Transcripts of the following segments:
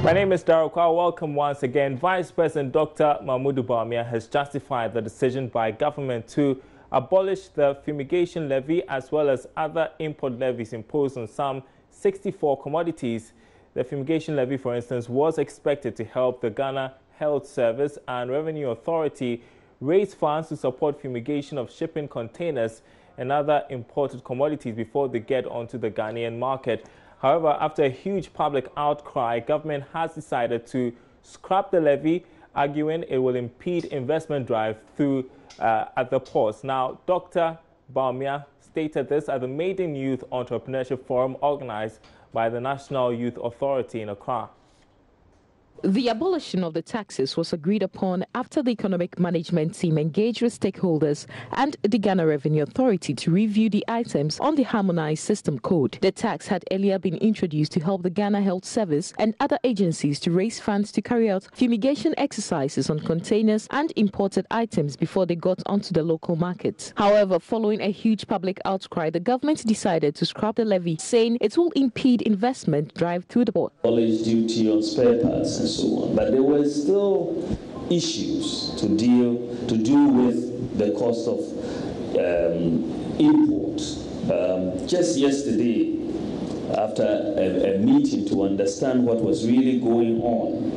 My name is Darryl Kwa. Welcome once again. Vice President Dr. Mahmoud Bawumia has justified the decision by government to abolish the fumigation levy as well as other import levies imposed on some 64 commodities. The fumigation levy, for instance, was expected to help the Ghana Health Service and Revenue Authority raise funds to support fumigation of shipping containers and other imported commodities before they get onto the Ghanaian market. However, after a huge public outcry, government has decided to scrap the levy, arguing it will impede investment drive through at the ports. Now, Dr. Bawumia stated this at the Maiden Youth Entrepreneurship Forum organized by the National Youth Authority in Accra. The abolition of the taxes was agreed upon after the economic management team engaged with stakeholders and the Ghana Revenue Authority to review the items on the harmonized system code. The tax had earlier been introduced to help the Ghana Health Service and other agencies to raise funds to carry out fumigation exercises on containers and imported items before they got onto the local market. However, following a huge public outcry, the government decided to scrap the levy, saying it will impede investment drive through the port. Haulage duty on spare parts and so on, but there were still issues to do with the cost of import. Just yesterday, after a meeting to understand what was really going on,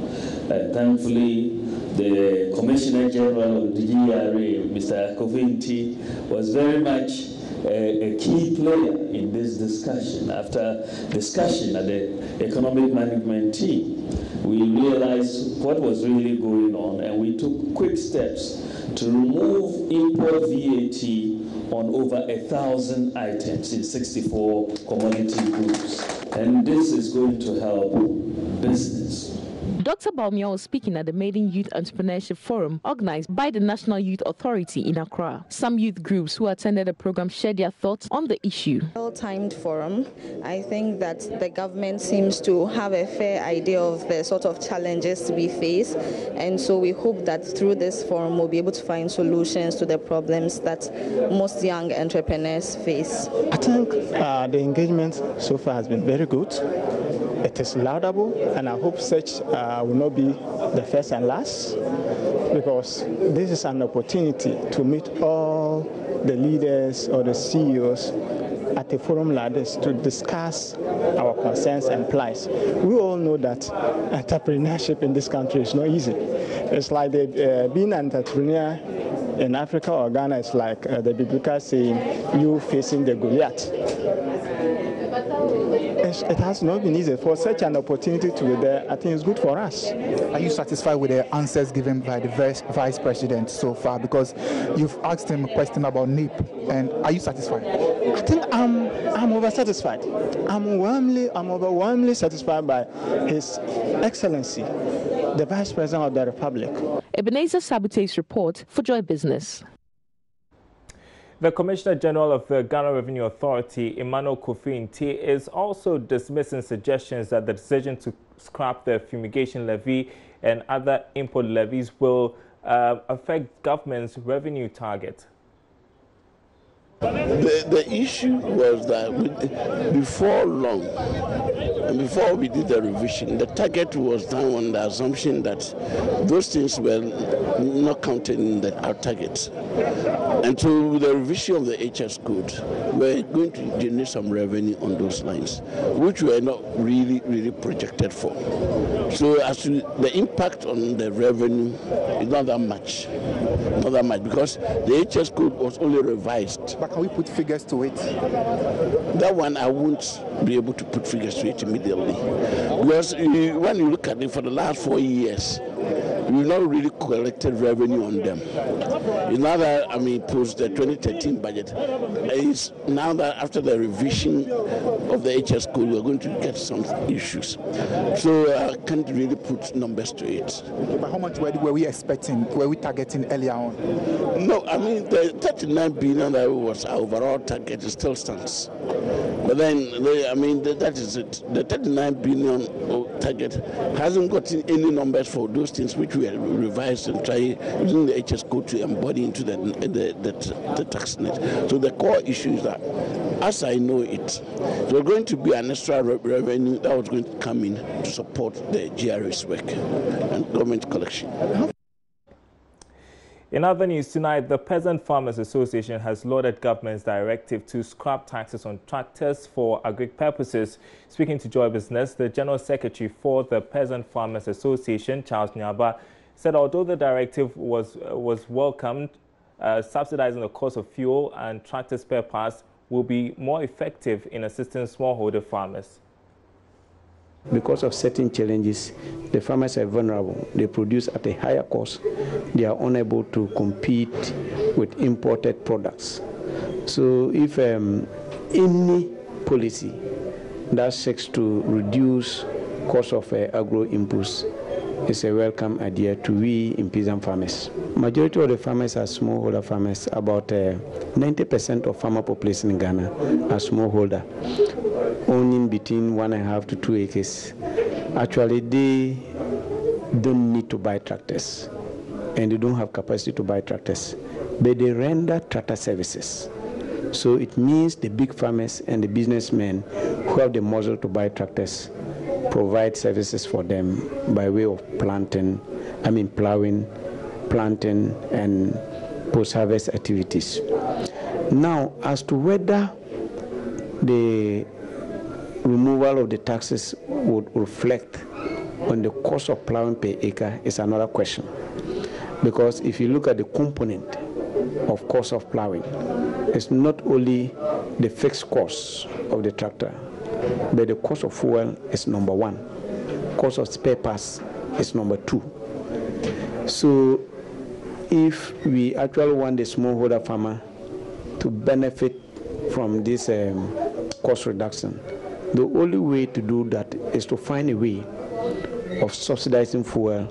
thankfully the Commissioner General of the GRA, Mr. Kofinti, was very much a key player in this discussion. After discussion at the economic management team, we realized what was really going on, and we took quick steps to remove import VAT on over 1,000 items in 64 commodity groups. And this is going to help business. Dr. Bawumia was speaking at the Maiden Youth Entrepreneurship Forum organized by the National Youth Authority in Accra. Some youth groups who attended the program shared their thoughts on the issue. Well-timed forum. I think that the government seems to have a fair idea of the sort of challenges we face, and so we hope that through this forum we'll be able to find solutions to the problems that most young entrepreneurs face. I think the engagement so far has been very good. It is laudable, and I hope such will not be the first and last, because this is an opportunity to meet all the leaders or the CEOs at a forum like this to discuss our concerns and plights. We all know that entrepreneurship in this country is not easy. It's like being an entrepreneur in Africa or Ghana is like the biblical saying, you facing the Goliath. It has not been easy. For such an opportunity to be there, I think it's good for us. Are you satisfied with the answers given by the Vice President so far? Because you've asked him a question about NIP, and are you satisfied? I think I'm over-satisfied. I'm overwhelmingly satisfied by His Excellency, the Vice President of the Republic. Ebenezer Sabute's report for Joy Business. The Commissioner General of the Ghana Revenue Authority, Emmanuel Kofinti, is also dismissing suggestions that the decision to scrap the fumigation levy and other import levies will affect government's revenue target. The issue was that before long, and before we did the revision, the target was done on the assumption that those things were not counted in our targets. And so with the revision of the HS code, we're going to generate some revenue on those lines, which were not really projected for. So as to the impact on the revenue is not that much, because the HS code was only revised. But can we put figures to it? That one I won't be able to put figures to it immediately, because when you look at it for the last 4 years, we've not really collected revenue on them. It's now that, post the 2013 budget, it's now that after the revision of the HS code, we're going to get some issues. So I can't really put numbers to it. But how much were we expecting, were we targeting earlier on? No, the 39 billion that was our overall target still stands. But then, that is it. The 39 billion target hasn't gotten any numbers for those things which which we are revised and trying using the HS code to embody into the tax net. So the core issue is that, as I know it, there's going to be an extra revenue that was going to come in to support the GRA's work and government collection. In other news tonight, the Peasant Farmers Association has lauded government's directive to scrap taxes on tractors for agric purposes. Speaking to Joy Business, the General Secretary for the Peasant Farmers Association, Charles Nyaba, said although the directive was welcomed, subsidizing the cost of fuel and tractor spare parts will be more effective in assisting smallholder farmers. Because of certain challenges, the farmers are vulnerable. They produce at a higher cost. They are unable to compete with imported products. So if any policy that seeks to reduce cost of agro inputs is a welcome idea to we in peasant farmers. Majority of the farmers are smallholder farmers. About 90% of farmer population in Ghana are smallholder, owning between 1.5 to 2 acres. Actually, they don't need to buy tractors, and they don't have capacity to buy tractors, but they render tractor services. So it means the big farmers and the businessmen who have the muscle to buy tractors provide services for them by way of plowing, planting, and post-harvest activities. Now, as to whether the removal of the taxes would reflect on the cost of plowing per acre is another question. Because if you look at the component of cost of plowing, it's not only the fixed cost of the tractor, but the cost of fuel is number one. Cost of spare parts is number two. So if we actually want the smallholder farmer to benefit from this cost reduction, the only way to do that is to find a way of subsidizing fuel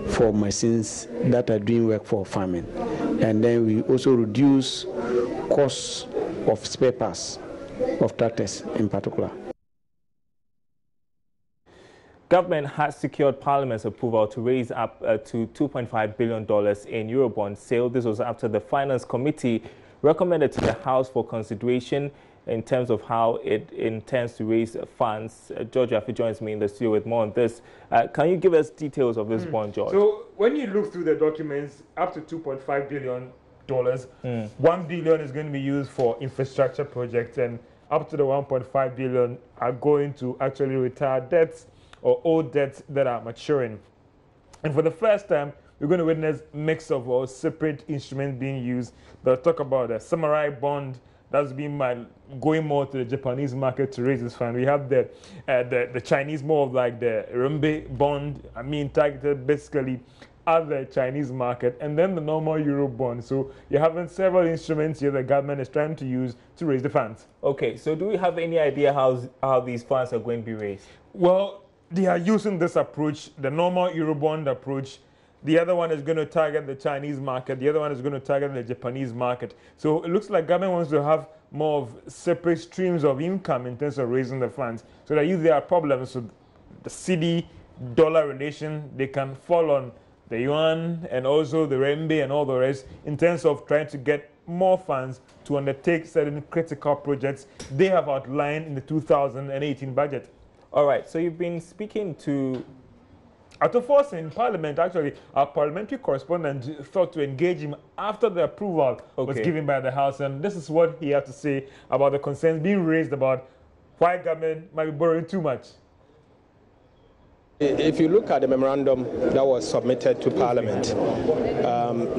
for machines that are doing work for farming. And then we also reduce costs of spare parts of tractors in particular. Government has secured Parliament's approval to raise up to $2.5 billion in Eurobond sale. This was after the Finance Committee recommended to the House for consideration in terms of how it intends to raise funds. George Affi joins me in the studio with more on this. Can you give us details of this bond, George? So when you look through the documents, up to $2.5 billion, $1 billion is going to be used for infrastructure projects, and up to the $1.5 billion are going to actually retire debts or old debts that are maturing. And for the first time, we're going to witness a mix of separate instruments being used. They'll talk about a samurai bond that's been going more to the Japanese market to raise this fund. We have the Chinese, more of like the renminbi bond, targeted basically at the Chinese market, and then the normal Eurobond. So you're having several instruments here the government is trying to use to raise the funds. Okay, so do we have any idea how these funds are going to be raised? Well, they are using this approach, the normal Eurobond approach. The other one is going to target the Chinese market. The other one is going to target the Japanese market. So it looks like government wants to have more of separate streams of income in terms of raising the funds, so that if there are problems with the cedi-dollar relation, they can fall on the yuan and also the renminbi and all the rest in terms of trying to get more funds to undertake certain critical projects they have outlined in the 2018 budget. All right, so you've been speaking to Atofos in Parliament. Actually, our parliamentary correspondent thought to engage him after the approval was given by the House, and this is what he had to say about the concerns being raised about why government might be borrowing too much. If you look at the memorandum that was submitted to Parliament,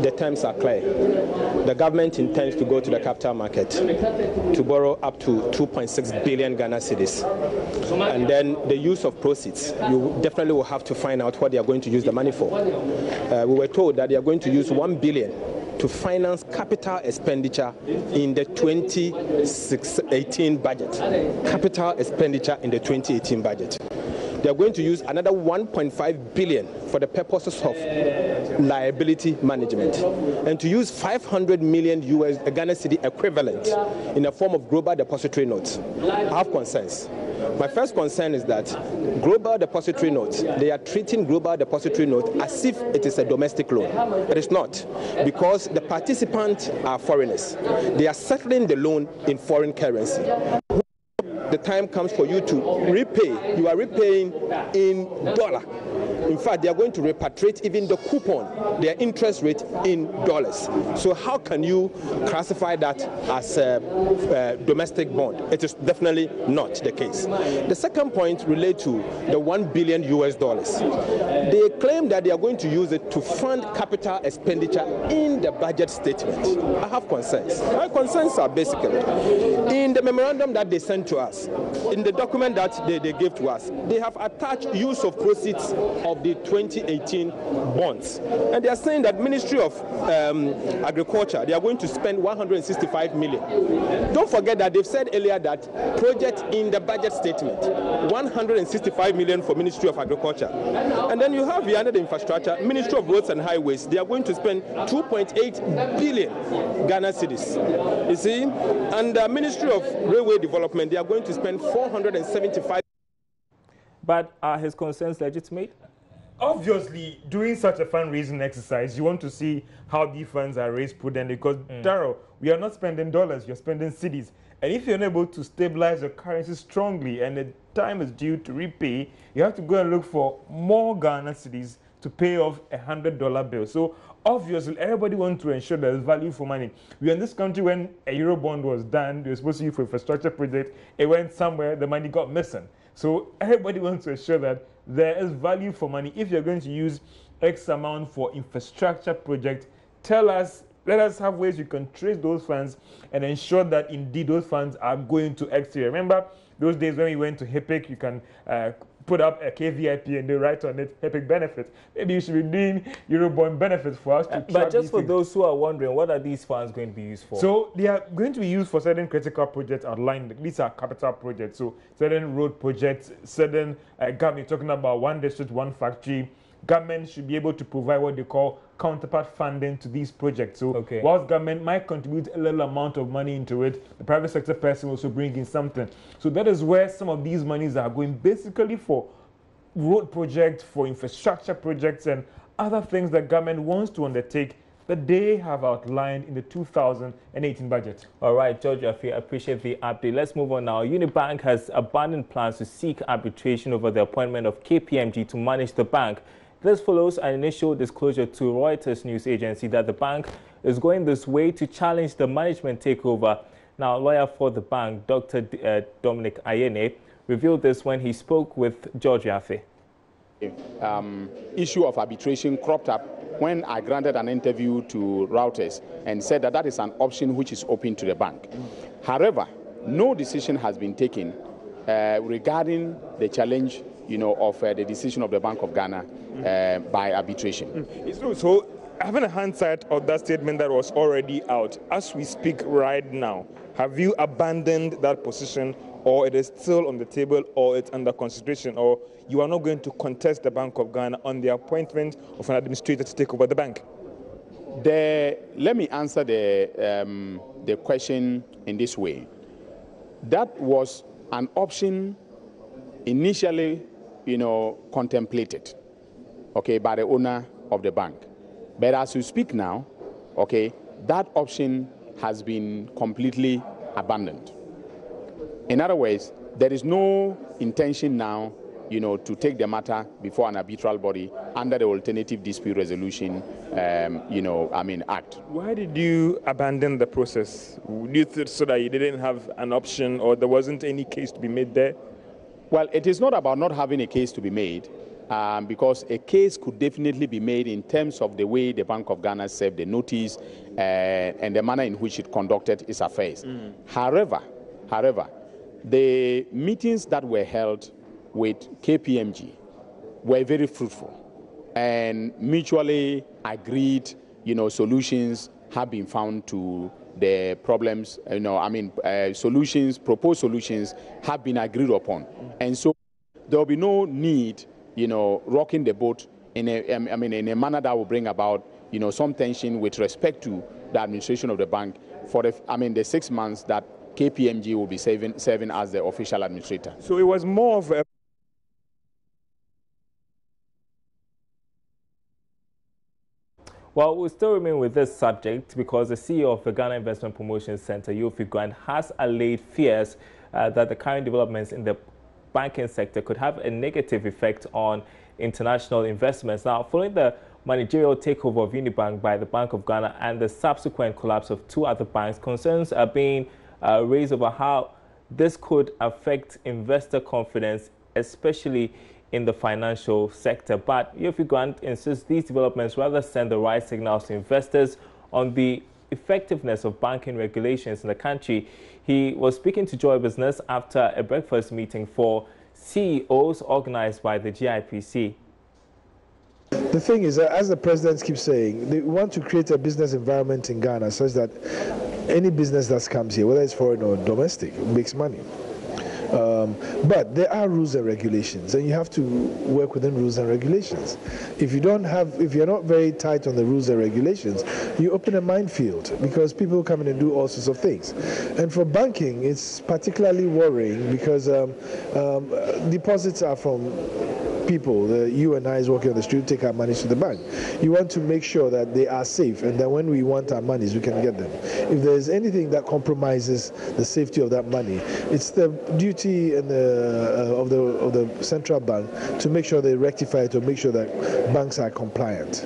the terms are clear. The government intends to go to the capital market to borrow up to 2.6 billion Ghana cedis. And then the use of proceeds, you definitely will have to find out what they are going to use the money for. We were told that they are going to use 1 billion to finance capital expenditure in the 2018 budget. Capital expenditure in the 2018 budget. They are going to use another 1.5 billion for the purposes of liability management, and to use 500 million US Ghana cedi equivalent in the form of global depository notes. I have concerns. My first concern is that global depository notes, they are treating global depository note as if it is a domestic loan. It is not, because the participants are foreigners. They are settling the loan in foreign currency. The time comes for you to repay, you are repaying in dollar. In fact, they are going to repatriate even the coupon, their interest rate in dollars. So how can you classify that as a domestic bond? It is definitely not the case. The second point relates to the $1 billion US. They claim that they are going to use it to fund capital expenditure in the budget statement. I have concerns. My concerns are basically, in the memorandum that they sent to us, in the document that they gave to us, they have attached use of proceeds of the 2018 bonds. And they are saying that Ministry of Agriculture, they are going to spend 165 million. Don't forget that they've said earlier that project in the budget statement, 165 million for Ministry of Agriculture. And then you have the under the infrastructure, Ministry of Roads and Highways, they are going to spend 2.8 billion Ghana cedis. You see? And the Ministry of Railway Development, they are going to spend 475. But are his concerns legitimate? Obviously, doing such a fundraising exercise, you want to see how these funds are raised prudently, because, Darryl, we are not spending dollars, you're spending cedis. And if you're unable to stabilize your currency strongly and the time is due to repay, you have to go and look for more Ghana cedis to pay off a $100 bill. So obviously, everybody wants to ensure there's value for money. We are in this country when a Eurobond was done, they were supposed to use for infrastructure project, it went somewhere, the money got missing. So everybody wants to ensure that there is value for money. If you're going to use X amount for infrastructure project, tell us, let us have ways you can trace those funds and ensure that indeed those funds are going to X area. Remember those days when we went to HIPC, you can put up a KVIP and they write on it HIPC benefits. Maybe you should be doing Eurobond benefits for us to track. But just for those who are wondering, what are these funds going to be used for? So they are going to be used for certain critical projects outlined. These are capital projects. So certain road projects, certain government, talking about one district, one factory. Government should be able to provide what they call counterpart funding to these projects. So whilst government might contribute a little amount of money into it, the private sector person also bring in something. So that is where some of these monies are going, basically for road projects, for infrastructure projects, and other things that government wants to undertake that they have outlined in the 2018 budget. All right, George, I appreciate the update. Let's move on now. Unibank has abandoned plans to seek arbitration over the appointment of KPMG to manage the bank. This follows an initial disclosure to Reuters news agency that the bank is going this way to challenge the management takeover. Now, a lawyer for the bank, Dr. Dominic Ayene, revealed this when he spoke with George Yafe. Issue of arbitration cropped up when I granted an interview to Reuters and said that that is an option which is open to the bank. However, no decision has been taken regarding the challenge, of the decision of the Bank of Ghana by arbitration. So having a hindsight of that statement that was already out, as we speak right now, have you abandoned that position, or it is still on the table, or it's under consideration, or you are not going to contest the Bank of Ghana on the appointment of an administrator to take over the bank? Let me answer the question in this way. That was an option initially, contemplated, by the owner of the bank. But as we speak now, that option has been completely abandoned. In other words, there is no intention now, to take the matter before an arbitral body under the Alternative Dispute Resolution, Act. Why did you abandon the process? Do you think so that you didn't have an option, or there wasn't any case to be made there? Well, it is not about not having a case to be made, because a case could definitely be made in terms of the way the Bank of Ghana served the notice and the manner in which it conducted its affairs. However, the meetings that were held with KPMG were very fruitful and mutually agreed, solutions have been found to the problems, proposed solutions have been agreed upon. And so there will be no need, rocking the boat in a manner that will bring about, some tension with respect to the administration of the bank for the 6 months that KPMG will be serving as the official administrator. So it was more of a... Well, we'll still remain with this subject because the CEO of the Ghana Investment Promotion Center, Yofi Grant, has allayed fears that the current developments in the banking sector could have a negative effect on international investments. Now, following the managerial takeover of Unibank by the Bank of Ghana and the subsequent collapse of two other banks, concerns are being raised over how this could affect investor confidence, especially in the financial sector. But Yofi Grant insists these developments rather send the right signals to investors on the effectiveness of banking regulations in the country. He was speaking to Joy Business after a breakfast meeting for CEOs organized by the GIPC. The thing is, as the president keeps saying, they want to create a business environment in Ghana such that any business that comes here, whether it's foreign or domestic, makes money. But there are rules and regulations, and you have to work within rules and regulations. If you're not very tight on the rules and regulations, you open a minefield because people come in and do all sorts of things. And for banking, it's particularly worrying because deposits are from people. You and I is working on the street, take our money to the bank. You want to make sure that they are safe, and that when we want our monies, we can get them. If there's anything that compromises the safety of that money, it's the duty and of the central bank to make sure they rectify it, to make sure that banks are compliant.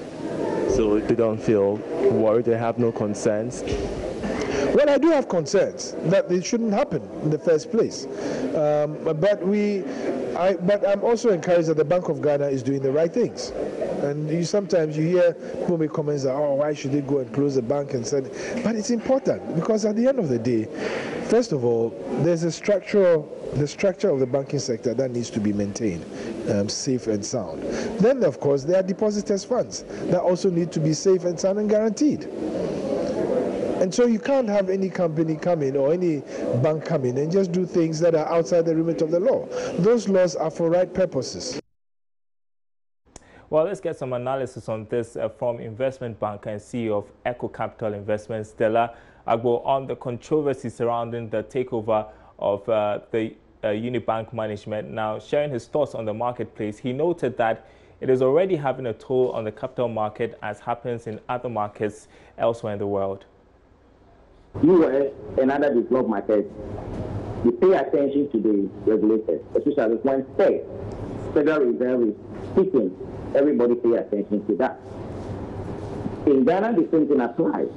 So they don't feel worried, they have no concerns? Well, I do have concerns that it shouldn't happen in the first place. But I'm also encouraged that the Bank of Ghana is doing the right things. And sometimes you hear people make comments that, oh, why should they go and close the bank and said, but it's important because at the end of the day, first of all, there's the structure of the banking sector that needs to be maintained, safe and sound. Then, of course, there are depositors' funds that also need to be safe and sound and guaranteed. And so you can't have any company come in or any bank come in and just do things that are outside the remit of the law. Those laws are for right purposes. Well, let's get some analysis on this from investment banker and CEO of Echo Capital Investments, Stella Agbo, on the controversy surrounding the takeover of the Unibank management. Now, sharing his thoughts on the marketplace, he noted that it is already having a toll on the capital market, as happens in other markets elsewhere in the world. US and other developed markets, we pay attention to the regulators, especially when Federal Reserve is speaking, everybody pay attention to that. In Ghana, the same thing applies.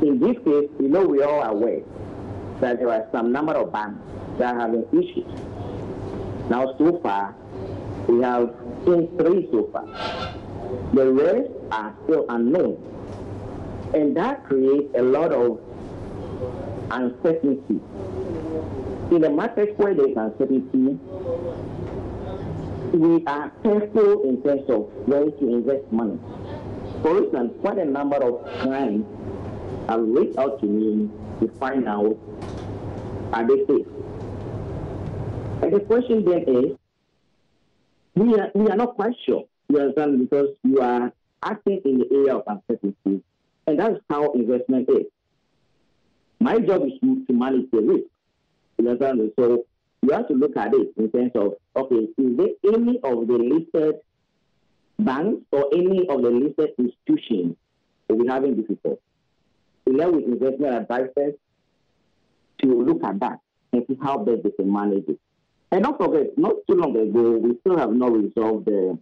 In this case, we are all aware that there are some number of banks that are having issues. Now, so far, we have seen 3 so far. The rest are still unknown. And that creates a lot of uncertainty. In the markets where there is uncertainty, we are careful in terms of where to invest money. For instance, quite a number of clients have reached out to me to find out, are they safe? And the question then is, we are not quite sure. You understand? Because you are acting in the area of uncertainty, and that's how investment is. My job is to manage the risk. You understand? So you have to look at it in terms of, okay, is there any of the listed banks or any of the listed institutions that we're having difficulty? We learn with investment advisors to look at that and see how best they can manage it. And don't forget, not too long ago, we still have not resolved the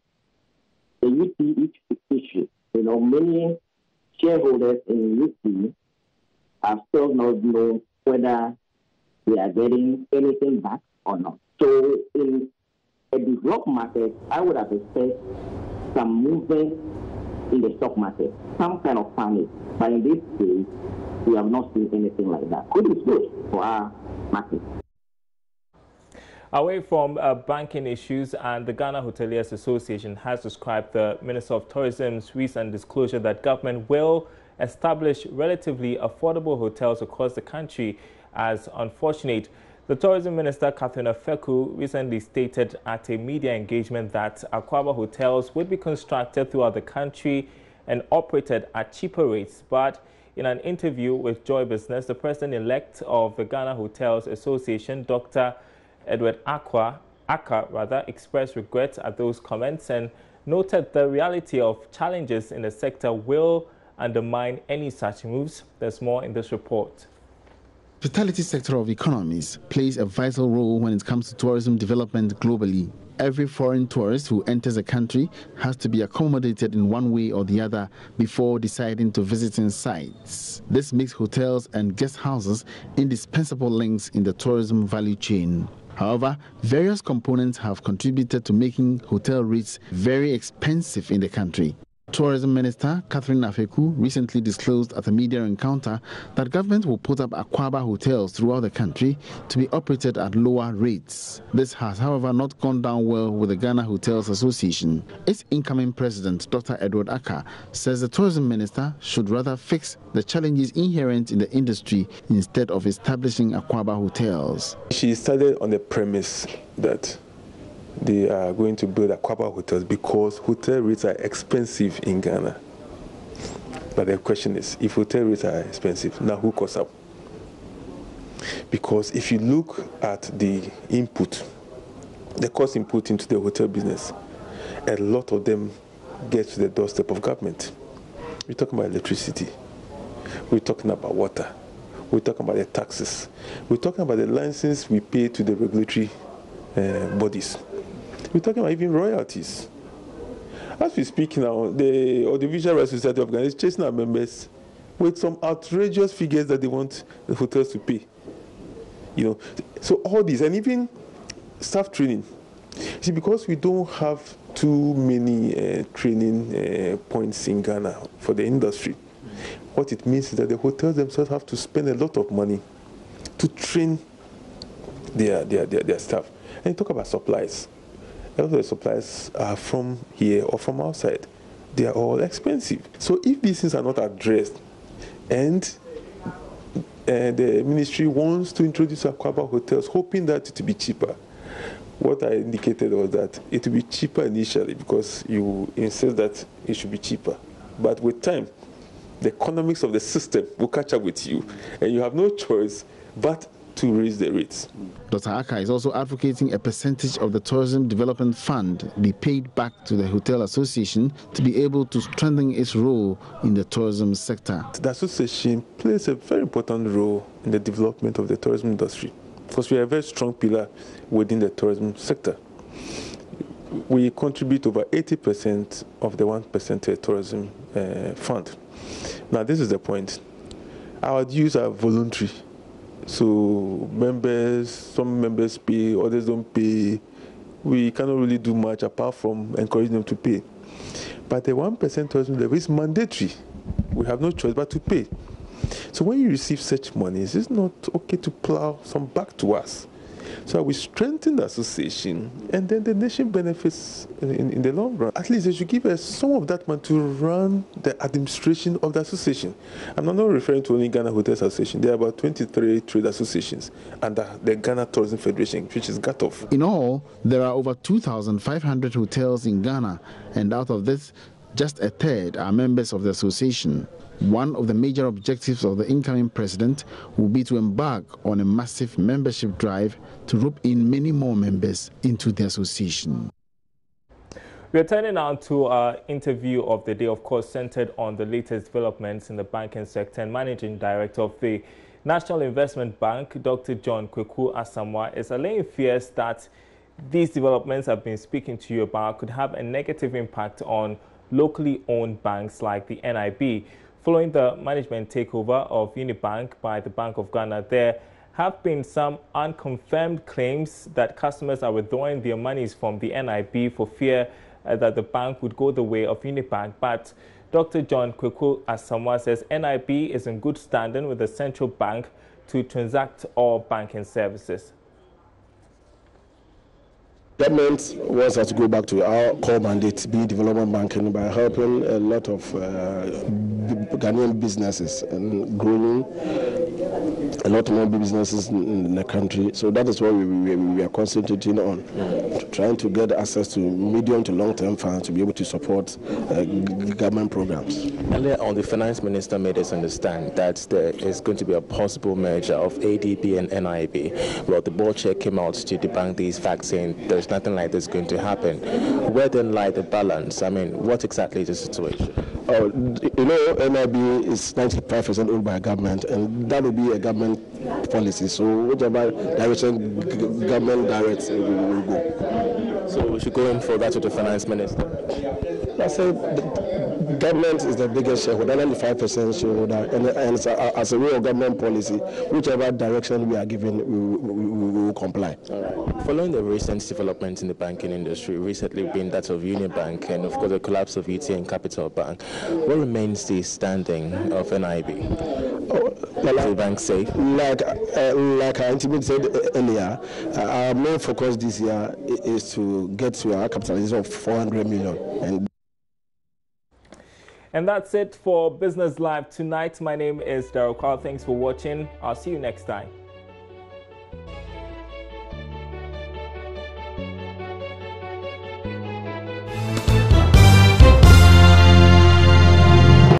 UT issue. Many shareholders in UT have still not known whether they are getting anything back or not. So in a developed market, I would have expected some movement in the stock market, some kind of panic. But in this case, we have not seen anything like that. It is good for our market. Away from banking issues, and the Ghana Hoteliers Association has described the Minister of Tourism's recent disclosure that government will establish relatively affordable hotels across the country as unfortunate. The Tourism Minister, Catherine Afeku, recently stated at a media engagement that Aquaba hotels would be constructed throughout the country and operated at cheaper rates. But In an interview with Joy Business, the president-elect of the Ghana Hotels Association, Dr. Edward Aka, expressed regret at those comments and noted the reality of challenges in the sector will undermine any such moves. There's more in this report. The hospitality sector of economies plays a vital role when it comes to tourism development globally. Every foreign tourist who enters a country has to be accommodated in one way or the other before deciding to visiting sites. This makes hotels and guest houses indispensable links in the tourism value chain. However, various components have contributed to making hotel rates very expensive in the country. Tourism Minister Catherine Afeku recently disclosed at a media encounter that government will put up Aquaba hotels throughout the country to be operated at lower rates. This has, however, not gone down well with the Ghana Hotels Association. Its incoming president, Dr. Edward Aka, says the tourism minister should rather fix the challenges inherent in the industry instead of establishing Aquaba hotels. She started on the premise that they are going to build Aquaba hotels because hotel rates are expensive in Ghana. But the question is, if hotel rates are expensive, now who costs up? Because if you look at the input, the cost input into the hotel business, a lot of them get to the doorstep of government. We're talking about electricity. We're talking about water. We're talking about the taxes. We're talking about the license we pay to the regulatory bodies. We're talking about even royalties. As we speak now, the Audiovisual Rights Society of Ghana is chasing our members with some outrageous figures that they want the hotels to pay. So all these, and even staff training. See, because we don't have too many training points in Ghana for the industry, what it means is that the hotels themselves have to spend a lot of money to train their staff. And you talk about supplies. A lot of the supplies are from here or from outside. They are all expensive. So if these things are not addressed and the ministry wants to introduce Aquaba hotels, hoping that it will be cheaper, what I indicated was that it will be cheaper initially because you insist that it should be cheaper. But with time, the economics of the system will catch up with you, and you have no choice but to raise the rates. Dr. Aka is also advocating a percentage of the Tourism Development Fund be paid back to the Hotel Association to be able to strengthen its role in the tourism sector. The association plays a very important role in the development of the tourism industry because we are a very strong pillar within the tourism sector. We contribute over 80% of the 1% to the tourism fund. Now, this is the point. Our dues are voluntary. So some members pay, others don't pay. We cannot really do much apart from encouraging them to pay. But the 1% tourism levy is mandatory. We have no choice but to pay. So when you receive such monies, it's not okay to plow some back to us. So we strengthen the association, and then the nation benefits in the long run. At least they should give us some of that money to run the administration of the association. I'm not referring to only Ghana Hotels Association. There are about 23 trade associations under the Ghana Tourism Federation, which is GATOF. In all, there are over 2,500 hotels in Ghana, and out of this, just a third are members of the association. One of the major objectives of the incoming president will be to embark on a massive membership drive to rope in many more members into the association. We are turning now to our interview of the day, of course, centered on the latest developments in the banking sector. And Managing Director of the National Investment Bank, Dr. John Kweku Asamoah, is allaying fears that these developments I've been speaking to you about could have a negative impact on locally owned banks like the NIB. Following the management takeover of Unibank by the Bank of Ghana, there have been some unconfirmed claims that customers are withdrawing their monies from the NIB for fear that the bank would go the way of Unibank. But Dr. John Kweku Asamoah says NIB is in good standing with the central bank to transact all banking services. Government wants us to go back to our core mandate, being development banking, by helping a lot of Ghanaian businesses and growing a lot more businesses in the country. So that is what we are concentrating on, trying to get access to medium to long-term funds to be able to support government programs. Earlier on, the finance minister made us understand that there is going to be a possible merger of ADB and NIB. Well, the board chair came out to debunk these facts, saying there's nothing like this going to happen. Where then lie the balance? I mean, what exactly is the situation? Oh, you know, NIB is 95% owned by government, and that will be a government policy. So whichever direction government directs, we will go. So we should go in for that with the finance minister. I say the government is the biggest shareholder, 95% shareholder, and as a real government policy, whichever direction we are given, we will comply. All right. Following the recent developments in the banking industry, recently being that of Union Bank and of course the collapse of UTN Capital Bank, what remains the standing of NIB? Is the bank safe? Like our intimate said earlier, our main focus this year is to get to our capitalization of 400 million. And that's it for Business Live tonight. My name is Daryl Carl. Thanks for watching. I'll see you next time.